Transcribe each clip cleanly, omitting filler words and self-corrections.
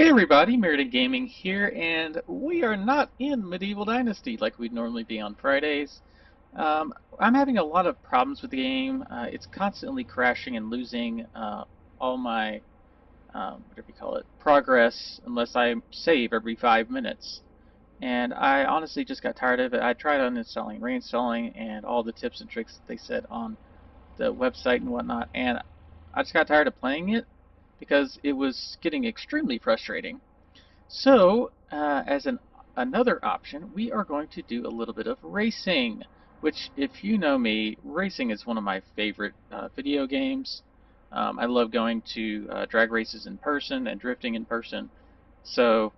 Hey everybody, Meriden Gaming here, and we are not in Medieval Dynasty like we'd normally be on Fridays. I'm having a lot of problems with the game. It's constantly crashing and losing all my, whatever you call it, progress unless I save every 5 minutes. And I honestly just got tired of it. I tried uninstalling, reinstalling, and all the tips and tricks that they said on the website and whatnot, and I just got tired of playing it because it was getting extremely frustrating. So, another option, we are going to do a little bit of racing, which, if you know me, racing is one of my favorite video games. I love going to drag races in person and drifting in person. So,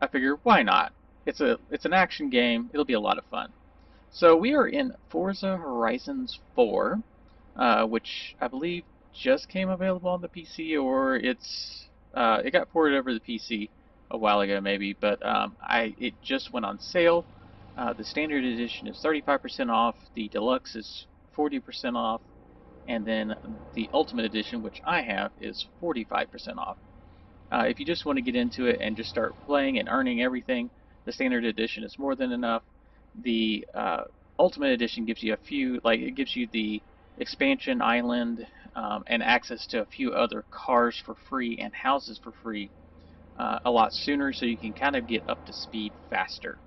I figure, why not? It's an action game. It'll be a lot of fun. So we are in Forza Horizons 4, which I believe just came available on the PC, or it got ported over to the PC a while ago maybe, but it just went on sale. The standard edition is 35% off, the deluxe is 40% off, and then the ultimate edition, which I have, is 45% off. If you just want to get into it and just start playing and earning everything, the standard edition is more than enough. The Ultimate Edition gives you a few, like it gives you the expansion island and access to a few other cars for free and houses for free a lot sooner, so you can kind of get up to speed faster.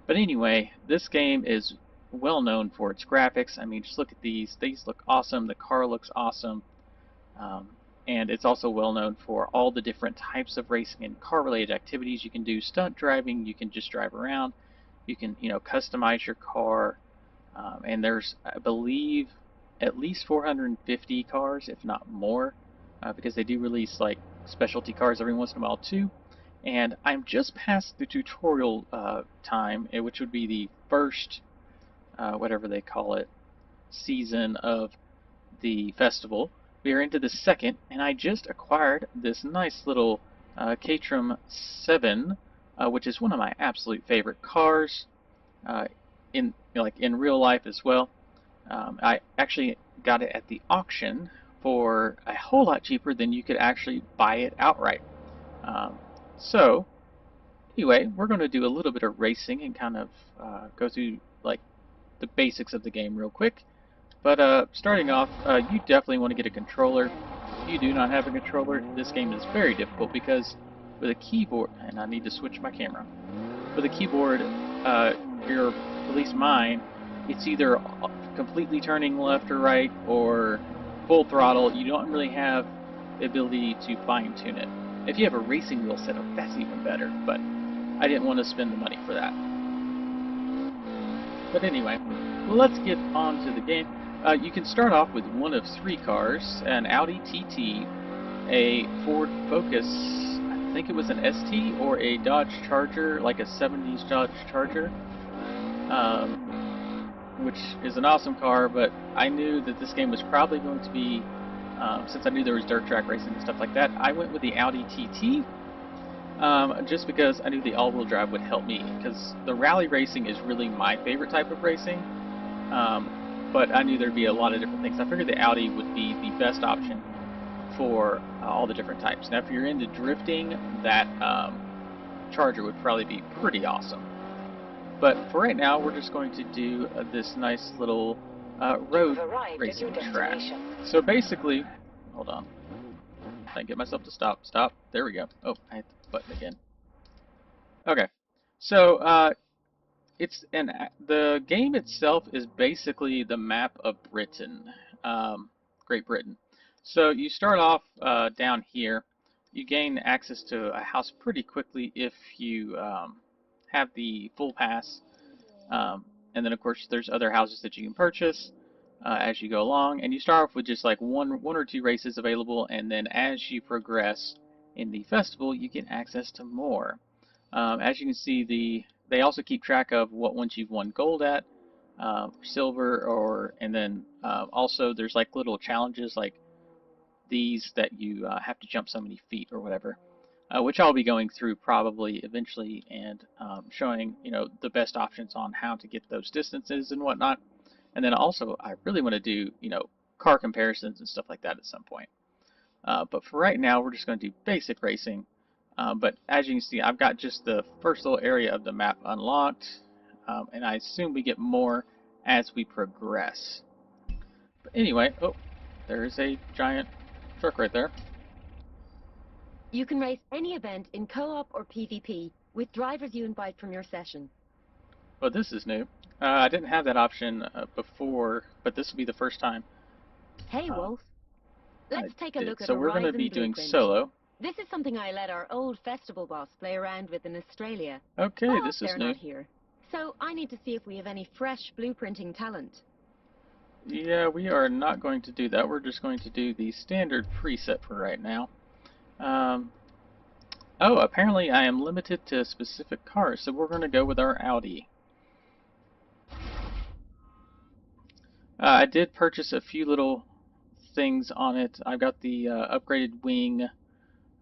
But anyway, this game is well known for its graphics. I mean, just look at these. These look awesome. The car looks awesome. Um, and it's also well known for all the different types of racing and car-related activities you can do. Stunt driving, you can just drive around. You can, customize your car. And there's, I believe, at least 450 cars, if not more, because they do release like specialty cars every once in a while too. And I'm just past the tutorial time, which would be the first, whatever they call it, season of the festival. We are into the second, and I just acquired this nice little Caterham 7, which is one of my absolute favorite cars in in real life as well. I actually got it at the auction for a whole lot cheaper than you could actually buy it outright. Um, so anyway, we're going to do a little bit of racing and kind of go through like the basics of the game real quick. But starting off, you definitely want to get a controller. If you do not have a controller, this game is very difficult because with a keyboard, and I need to switch my camera. With a keyboard, at least mine, it's either completely turning left or right or full throttle. You don't really have the ability to fine tune it. If you have a racing wheel setup, that's even better, but I didn't want to spend the money for that. But anyway, let's get on to the game. You can start off with one of three cars, an Audi TT, a Ford Focus, I think it was an ST, or a Dodge Charger, like a 70s Dodge Charger, which is an awesome car, but I knew that this game was probably going to be, since I knew there was dirt track racing and stuff like that, I went with the Audi TT, just because I knew the all-wheel drive would help me, because the rally racing is really my favorite type of racing. But I knew there'd be a lot of different things. I figured the Audi would be the best option for all the different types. Now, if you're into drifting, that Charger would probably be pretty awesome. But for right now, we're just going to do this nice little road racing track. So basically, hold on. I can get myself to stop. Stop. There we go. Oh, I hit the button again. Okay. So the game itself is basically the map of Britain, Great Britain. So you start off down here. You gain access to a house pretty quickly if you have the full pass, and then of course there's other houses that you can purchase as you go along. And you start off with just like one or two races available, and then as you progress in the festival, you get access to more. As you can see, they also keep track of what ones you've won gold at, silver, and then also there's like little challenges like these that you have to jump so many feet or whatever, which I'll be going through probably eventually and showing the best options on how to get those distances and whatnot. And then also I really want to do car comparisons and stuff like that at some point. But for right now, we're just going to do basic racing. But as you can see, I've got just the first little area of the map unlocked, and I assume we get more as we progress. But anyway, oh, there's a giant truck right there. You can race any event in co-op or PvP with drivers you invite from your session. Well, this is new. I didn't have that option before, but this will be the first time Hey, uh, Wolf. I Let's take a did. look at So we're going to Horizon be doing Blueprint. solo. This is something I let our old festival boss play around with in Australia. Okay, But this is they're new. not here. So I need to see if we have any fresh blueprinting talent. Yeah, we are not going to do that. We're just going to do the standard preset for right now. Um, oh, apparently I am limited to specific cars, so we're going to go with our Audi. I did purchase a few little things on it. I got the upgraded wing,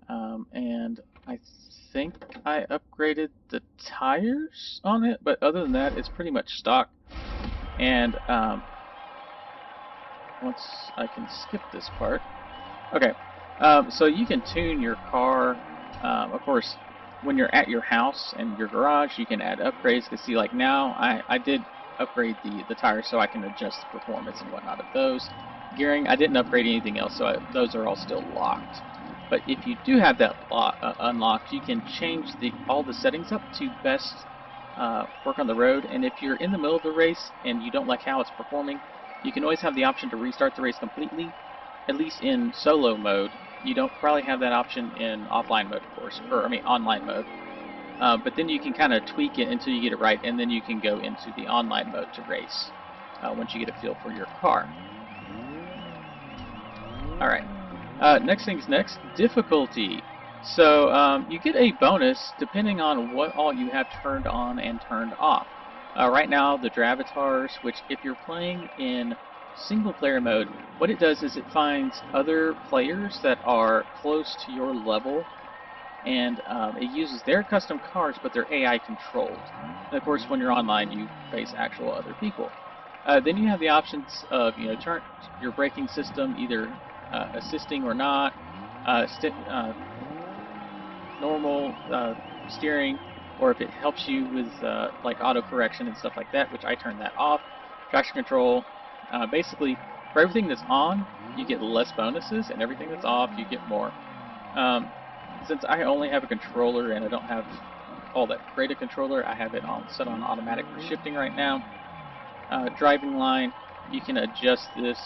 and I think I upgraded the tires on it, but other than that, it's pretty much stock. And once I can skip this part. Okay, so you can tune your car. Of course, when you're at your house and your garage, you can add upgrades. You can see, like now, I did upgrade the tires so I can adjust the performance and whatnot of those. Gearing, I didn't upgrade anything else, so those are all still locked. But if you do have that unlocked, you can change all the settings up to best work on the road. And if you're in the middle of the race and you don't like how it's performing, you can always have the option to restart the race completely, at least in solo mode. You don't probably have that option in offline mode, of course, or I mean online mode. But then you can kind of tweak it until you get it right, and then you can go into the online mode to race once you get a feel for your car. All right. Next thing's next, difficulty. So you get a bonus depending on what all you have turned on and turned off. Right now, the Dravatars, which if you're playing in single player mode, what it does is it finds other players that are close to your level, and it uses their custom cars, but they're AI controlled. And of course, when you're online, you face actual other people. Then you have the options of turn your braking system either assisting or not, normal steering, or if it helps you with like auto correction and stuff like that, which I turn that off. Traction control. Basically, for everything that's on, you get less bonuses, and everything that's off, you get more. Um, since I only have a controller and I don't have all that great a controller, I have it on set on automatic for shifting right now. Driving line, you can adjust this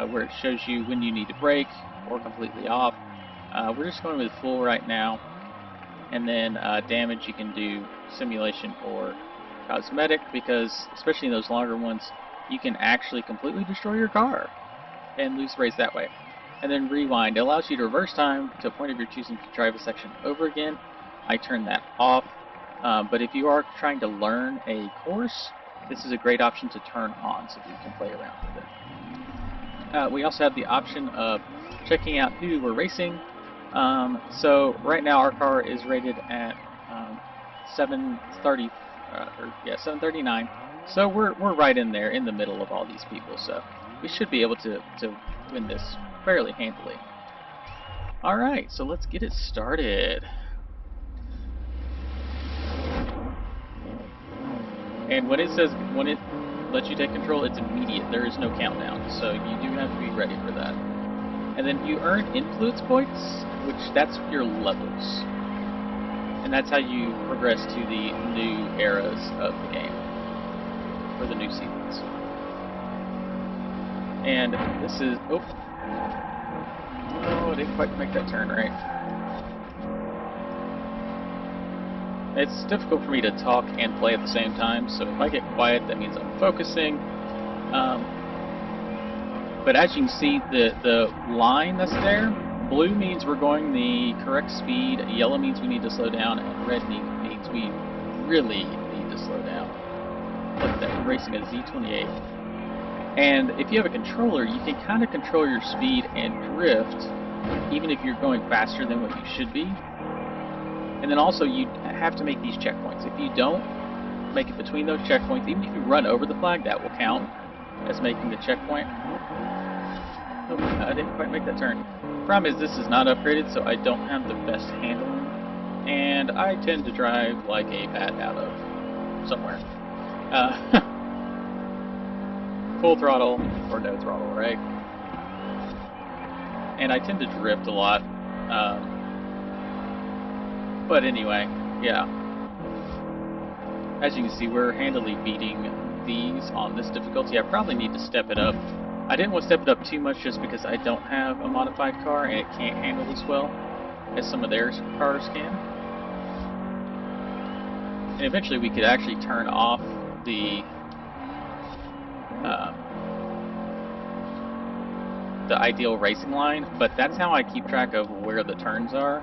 where it shows you when you need to brake or completely off. We're just going with full right now. And then damage, you can do simulation or cosmetic, because especially in those longer ones, you can actually completely destroy your car and lose race that way. And then rewind, it allows you to reverse time to a point of your choosing to drive a section over again. I turn that off. But if you are trying to learn a course, this is a great option to turn on so that you can play around with it. We also have the option of checking out who we're racing. So right now our car is rated at 730, 739. So we're right in there, in the middle of all these people. So we should be able to win this fairly handily. All right, so let's get it started. And when it lets you take control, it's immediate. There is no countdown, so you do have to be ready for that. And then you earn influence points, which that's your levels. And that's how you progress to the new eras of the game, or the new seasons. And this is, oh, I didn't quite make that turn right. It's difficult for me to talk and play at the same time, so if I get quiet, that means I'm focusing. But as you can see, the line that's there, blue means we're going the correct speed, yellow means we need to slow down, and red means we really need to slow down. Look at that, we're racing a Z28. And if you have a controller, you can kind of control your speed and drift, even if you're going faster than what you should be. And then also, you have to make these checkpoints. If you don't make it between those checkpoints, even if you run over the flag, that will count as making the checkpoint. Oh, I didn't quite make that turn. Problem is, this is not upgraded, so I don't have the best handling and I tend to drive like a bat out of somewhere. Uh, full throttle or no throttle, right? And I tend to drift a lot. But anyway, yeah. As you can see, we're handily beating these on this difficulty. I probably need to step it up. I didn't want to step it up too much just because I don't have a modified car and it can't handle as well as some of their cars can. And eventually we could actually turn off the ideal racing line, but that's how I keep track of where the turns are,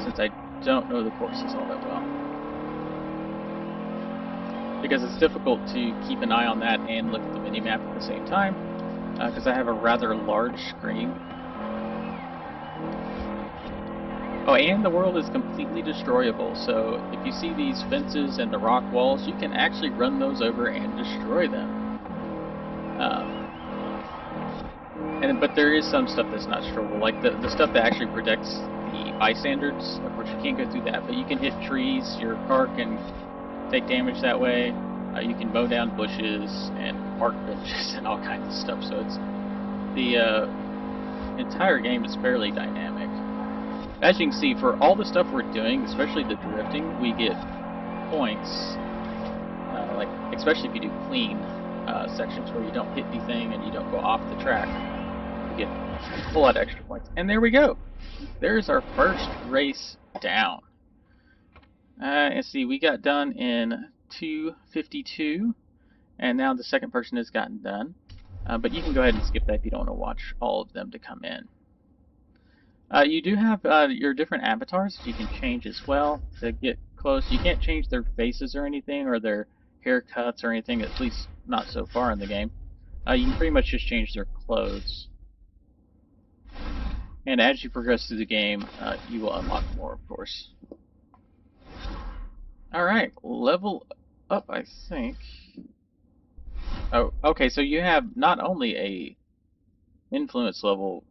since I don't know the courses all that well. Because it's difficult to keep an eye on that and look at the mini-map at the same time, because I have a rather large screen. Oh, and the world is completely destroyable, so if you see these fences and the rock walls, you can actually run those over and destroy them. But there is some stuff that's not destroyable, like the stuff that actually protects the bystanders. Of course, you can't go through that, but you can hit trees, your car can take damage that way. You can mow down bushes and park benches and all kinds of stuff, so it's the entire game is fairly dynamic. As you can see, for all the stuff we're doing, especially the drifting, we get points, like especially if you do clean sections where you don't hit anything and you don't go off the track, you get a whole lot of extra points. And there we go. There's our first race down. Let's see, we got done in 2:52, and now the second person has gotten done. But you can go ahead and skip that if you don't want to watch all of them to come in. You do have your different avatars you can change as well to get close. You can't change their faces or anything, or their haircuts or anything, at least not so far in the game. You can pretty much just change their clothes. And as you progress through the game, you will unlock more, of course. Alright, level up, I think. Oh, okay, so you have not only a influence level,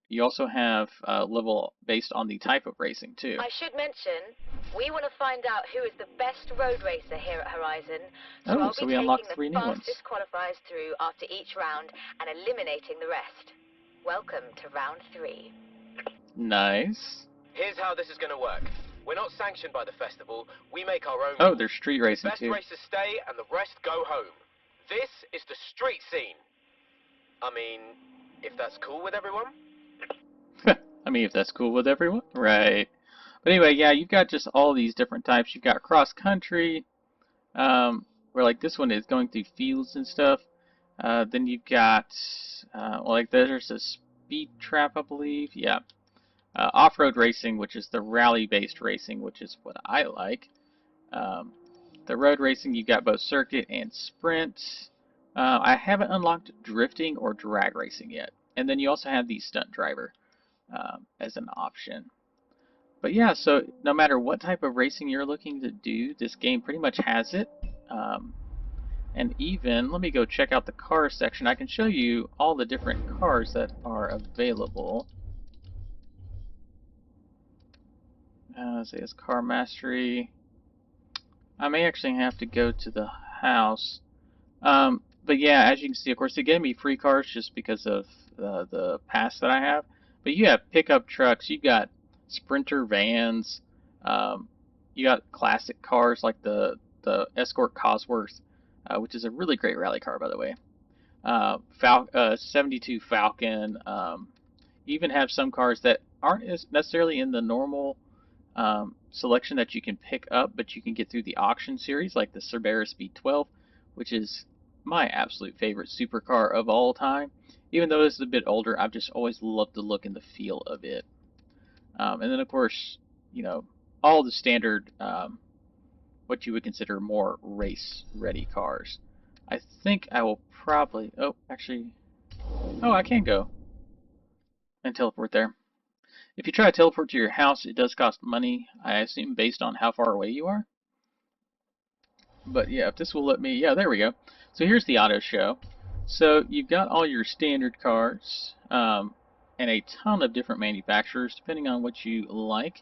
you also have a level based on the type of racing, too. I should mention, we want to find out who is the best road racer here at Horizon, so Oh, I'll so be we unlocked taking 3 the new ones. fastest qualifiers through after each round and eliminating the rest. Welcome to round 3. Nice. Here's how this is going to work. We're not sanctioned by the festival. We make our own Oh, rules. there's street racing, The best too. racers stay and the rest go home. This is the street scene. I mean, if that's cool with everyone? I mean, if that's cool with everyone. Right. But anyway, yeah, you've got just all these different types. You've got cross-country, where like this one is going through fields and stuff. Then you've got, well, like there's a speed trap, I believe. Yeah. Off-road racing, which is the rally-based racing, which is what I like. The road racing, you've got both circuit and sprint. I haven't unlocked drifting or drag racing yet. And then you also have the stunt driver as an option. But yeah, so no matter what type of racing you're looking to do, this game pretty much has it. And even, let me go check out the car section. I can show you all the different cars that are available. Say it's car mastery. I may actually have to go to the house. But yeah, as you can see, of course, they gave me free cars just because of the pass that I have. But you have pickup trucks, you got Sprinter vans, you got classic cars like the Escort Cosworth, which is a really great rally car, by the way. 72 Falcon. You even have some cars that aren't necessarily in the normal selection that you can pick up, but you can get through the auction series, like the Cerberus V12, which is my absolute favorite supercar of all time. Even though it's a bit older, I've just always loved the look and the feel of it. And then, of course, you know, all the standard, what you would consider more race-ready cars. I think I will probably, oh, actually, oh, I can go and teleport there. If you try to teleport to your house, it does cost money, I assume, based on how far away you are. But yeah, if this will let me, yeah, there we go. So here's the auto show. So you've got all your standard cars and a ton of different manufacturers, depending on what you like.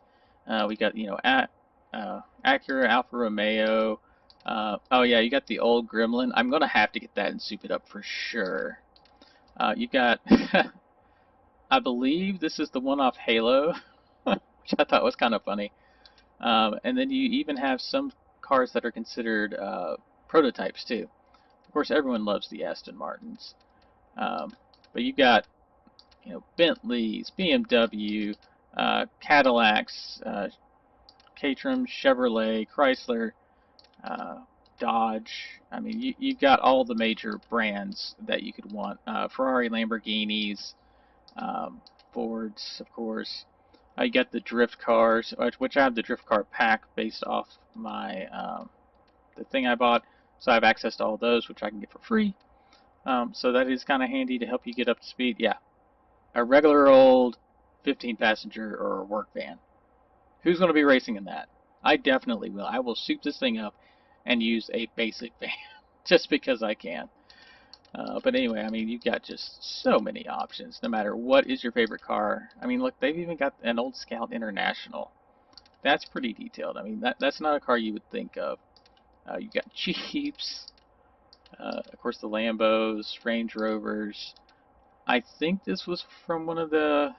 We got, Acura, Alfa Romeo. Oh yeah, you got the old Gremlin. I'm gonna have to get that and soup it up for sure. You got, I believe this is the one off Halo, which I thought was kind of funny. And then you even have some cars that are considered prototypes too. Of course, everyone loves the Aston Martins, um, but you got Bentleys, BMW, Cadillacs, Caterham, Chevrolet, Chrysler, uh, Dodge. I mean, you've got all the major brands that you could want. Ferrari, Lamborghinis, um, Fords, of course. I got the drift cars, which I have the drift car pack based off my the thing I bought. So I have access to all those, which I can get for free. So that is kind of handy to help you get up to speed. Yeah, a regular old 15 passenger or work van. Who's going to be racing in that? I definitely will. I will soup this thing up and use a basic van just because I can. But anyway, I mean, you've got just so many options, no matter what is your favorite car. I mean, look, they've even got an old Scout International. That's pretty detailed. I mean, that's not a car you would think of. You got Jeeps, of course, the Lambos, Range Rovers. I think this was from one of the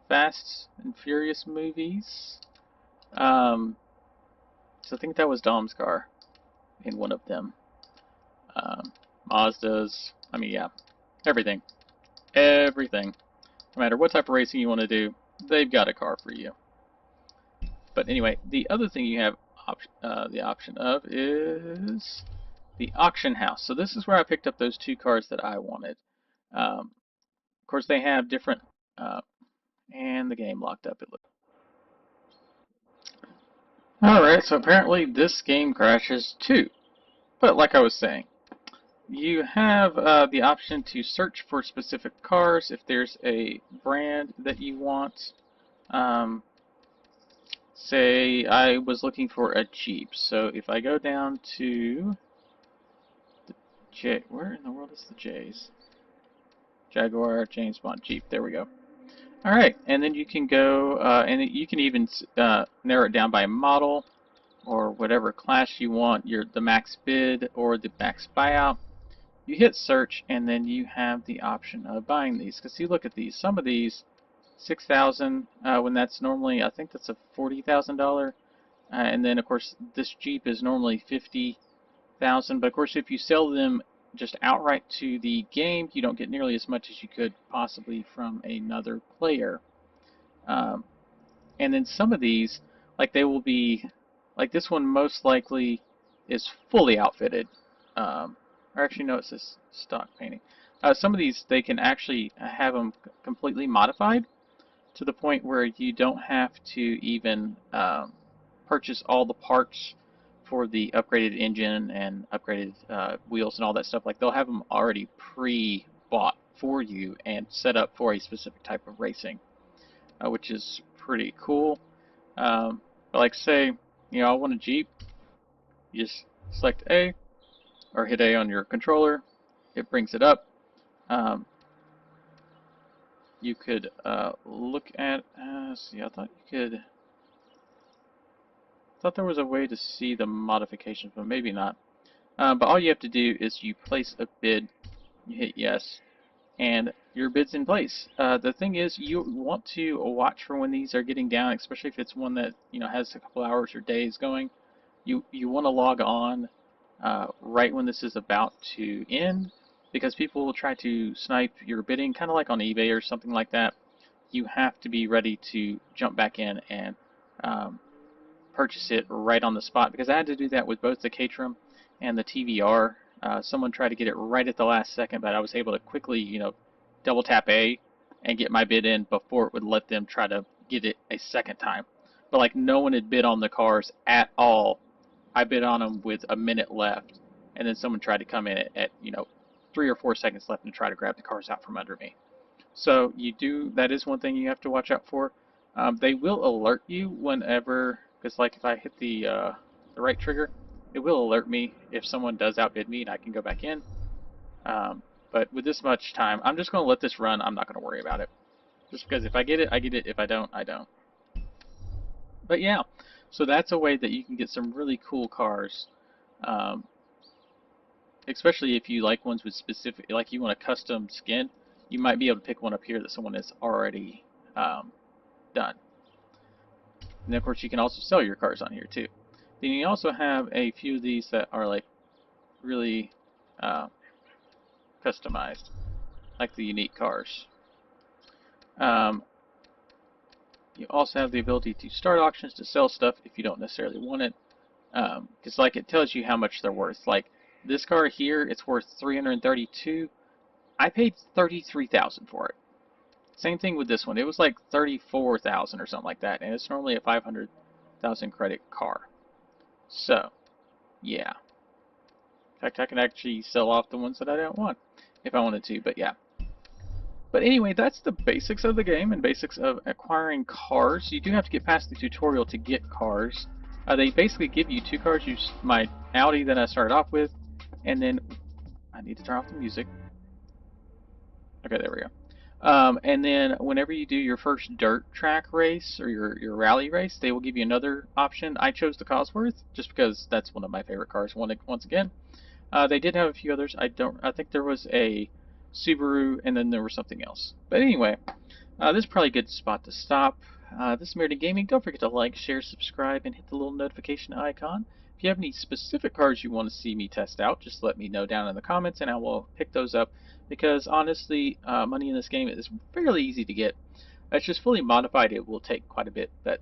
Fast and Furious movies. Um, so I think that was Dom's car in one of them. Um, Mazdas. I mean, yeah, everything. Everything. No matter what type of racing you want to do, they've got a car for you. But anyway, the other thing you have the option of is the auction house. So this is where I picked up those two cars that I wanted. Of course, they have different, uh, and the game locked up. It looks. Alright, so apparently this game crashes too. But like I was saying, you have the option to search for specific cars if there's a brand that you want. Um, Say I was looking for a Jeep. So if I go down to the J, where in the world is the J's? Jaguar, James Bond, Jeep. There we go. All right, and then you can go, and you can even narrow it down by model or whatever class you want. The max bid or the max buyout. You hit search, and then you have the option of buying these. Because see, look at these. Some of these, 6,000, when that's normally, I think that's a $40,000. And then, of course, this Jeep is normally 50,000. But of course, if you sell them just outright to the game, you don't get nearly as much as you could possibly from another player. Um, and then some of these, like they will be, like this one most likely is fully outfitted. Or actually, no, it says stock painting. Some of these, they can actually have them completely modified to the point where you don't have to even purchase all the parts for the upgraded engine and upgraded wheels and all that stuff. Like they'll have them already pre-bought for you and set up for a specific type of racing, which is pretty cool. But like say, I want a Jeep, you just select A or hit A on your controller. It brings it up. Um, you could look at. See, I thought you could. Thought there was a way to see the modifications, but maybe not. But all you have to do is you place a bid, you hit yes, and your bid's in place. The thing is, you want to watch for when these are getting down, especially if it's one that has a couple hours or days going. You want to log on right when this is about to end, because people will try to snipe your bidding, kind of like on eBay or something like that. You have to be ready to jump back in and purchase it right on the spot, because I had to do that with both the Caterham and the TVR. Someone tried to get it right at the last second, but I was able to quickly, double tap A and get my bid in before it would let them try to get it a second time. But like no one had bid on the cars at all. I bid on them with a minute left, and then someone tried to come in at 3 or 4 seconds left and try to grab the cars out from under me. So that is one thing you have to watch out for. They will alert you whenever, because like if I hit the right trigger, it will alert me if someone does outbid me and I can go back in. But with this much time, I'm just going to let this run. I'm not going to worry about it. Just because if I get it, I get it. If I don't, I don't. But yeah, so that's a way that you can get some really cool cars, um, especially if you like ones with specific, like you want a custom skin. You might be able to pick one up here that someone has already done. And then of course you can also sell your cars on here too. Then you also have a few of these that are like really uh, customized, like the unique cars. Um, you also have the ability to start auctions to sell stuff if you don't necessarily want it. Because like it tells you how much they're worth. Like this car here, it's worth 332. I paid 33,000 for it. Same thing with this one. It was like 34,000 or something like that, and it's normally a 500,000 credit car. So, yeah. In fact, I can actually sell off the ones that I don't want if I wanted to, but yeah. But anyway, that's the basics of the game and basics of acquiring cars. You do have to get past the tutorial to get cars. They basically give you two cars. Use my Audi that I started off with, and then I need to turn off the music. Okay, there we go. And then whenever you do your first dirt track race or your rally race, they will give you another option. I chose the Cosworth just because that's one of my favorite cars. Once again, they did have a few others. I think there was a Subaru, and then there was something else. But anyway, this is probably a good spot to stop. This is Merida Gaming. Don't forget to like, share, subscribe, and hit the little notification icon. If you have any specific cars you want to see me test out, just let me know down in the comments, and I will pick those up. Because honestly, money in this game is fairly easy to get. It's just fully modified. It will take quite a bit, but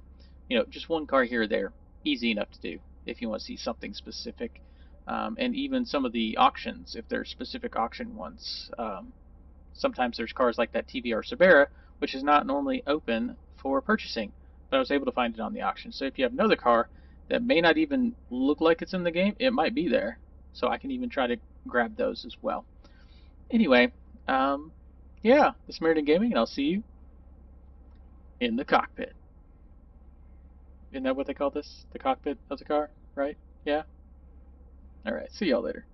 just one car here or there, easy enough to do. If you want to see something specific, and even some of the auctions, if there's specific auction ones. Sometimes there's cars like that TBR Sabera, which is not normally open for purchasing, but I was able to find it on the auction. So if you have another car that may not even look like it's in the game, it might be there. So I can even try to grab those as well. Anyway, um, yeah, this is Meriden Gaming, and I'll see you in the cockpit. Isn't that what they call this? The cockpit of the car, right? Yeah? Alright, see y'all later.